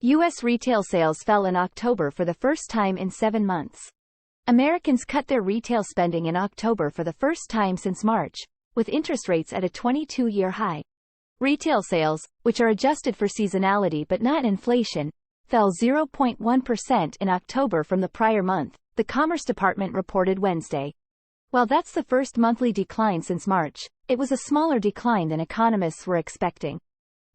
U.S. retail sales fell in October for the first time in 7 months. Americans cut their retail spending in October for the first time since March, with interest rates at a 22-year high. Retail sales, which are adjusted for seasonality but not inflation, fell 0.1% in October from the prior month, the Commerce Department reported Wednesday. While that's the first monthly decline since March, it was a smaller decline than economists were expecting.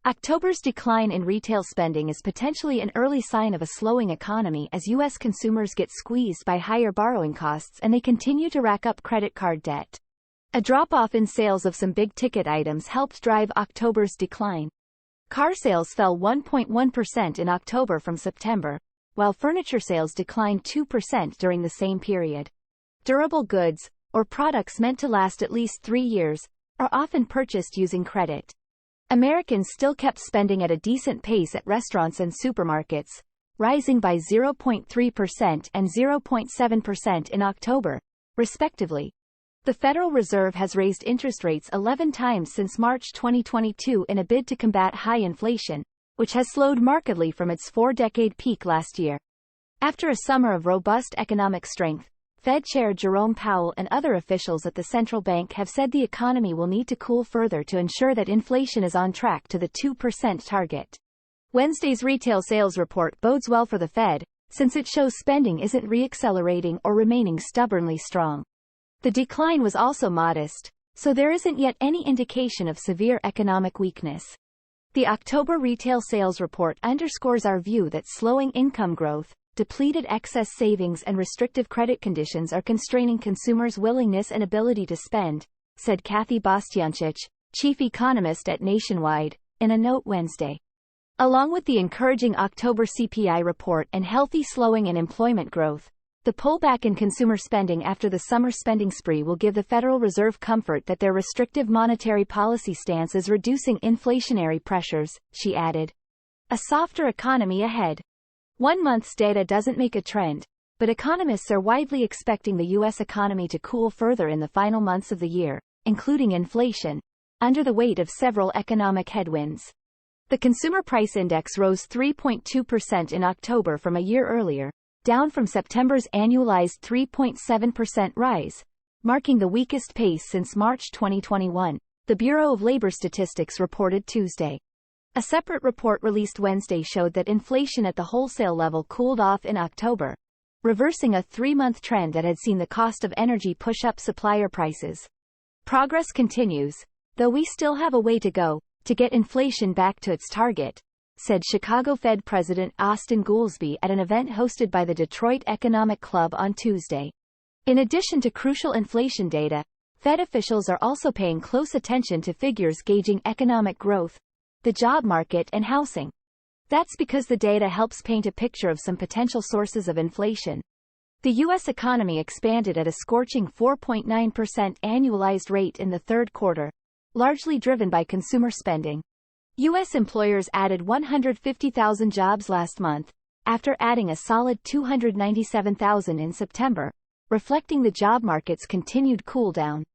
October's decline in retail spending is potentially an early sign of a slowing economy as U.S. consumers get squeezed by higher borrowing costs and they continue to rack up credit card debt. A drop-off in sales of some big-ticket items helped drive October's decline. Car sales fell 1.1% in October from September, while furniture sales declined 2% during the same period. Durable goods, or products meant to last at least 3 years, are often purchased using credit. Americans still kept spending at a decent pace at restaurants and supermarkets, rising by 0.3% and 0.7% in October, respectively. The Federal Reserve has raised interest rates 11 times since March 2022 in a bid to combat high inflation, which has slowed markedly from its 4-decade peak last year. After a summer of robust economic strength, Fed Chair Jerome Powell and other officials at the central bank have said the economy will need to cool further to ensure that inflation is on track to the 2% target. Wednesday's retail sales report bodes well for the Fed, since it shows spending isn't reaccelerating or remaining stubbornly strong. The decline was also modest, so there isn't yet any indication of severe economic weakness. The October retail sales report underscores our view that slowing income growth, depleted excess savings and restrictive credit conditions are constraining consumers' willingness and ability to spend, said Kathy Bostiancic, chief economist at Nationwide, in a note Wednesday. Along with the encouraging October CPI report and healthy slowing in employment growth, the pullback in consumer spending after the summer spending spree will give the Federal Reserve comfort that their restrictive monetary policy stance is reducing inflationary pressures, she added. A softer economy ahead. 1 month's data doesn't make a trend, but economists are widely expecting the U.S. economy to cool further in the final months of the year, including inflation, under the weight of several economic headwinds. The Consumer Price Index rose 3.2% in October from a year earlier, down from September's annualized 3.7% rise, marking the weakest pace since March 2021, the Bureau of Labor Statistics reported Tuesday. A separate report released Wednesday showed that inflation at the wholesale level cooled off in October, reversing a 3-month trend that had seen the cost of energy push up supplier prices. Progress continues, though we still have a way to go to get inflation back to its target, said Chicago Fed President Austin Goolsbee at an event hosted by the Detroit Economic Club on Tuesday. In addition to crucial inflation data, Fed officials are also paying close attention to figures gauging economic growth, the job market and housing. That's because the data helps paint a picture of some potential sources of inflation. The U.S. economy expanded at a scorching 4.9% annualized rate in the third quarter, largely driven by consumer spending. U.S. employers added 150,000 jobs last month, after adding a solid 297,000 in September, reflecting the job market's continued cool down.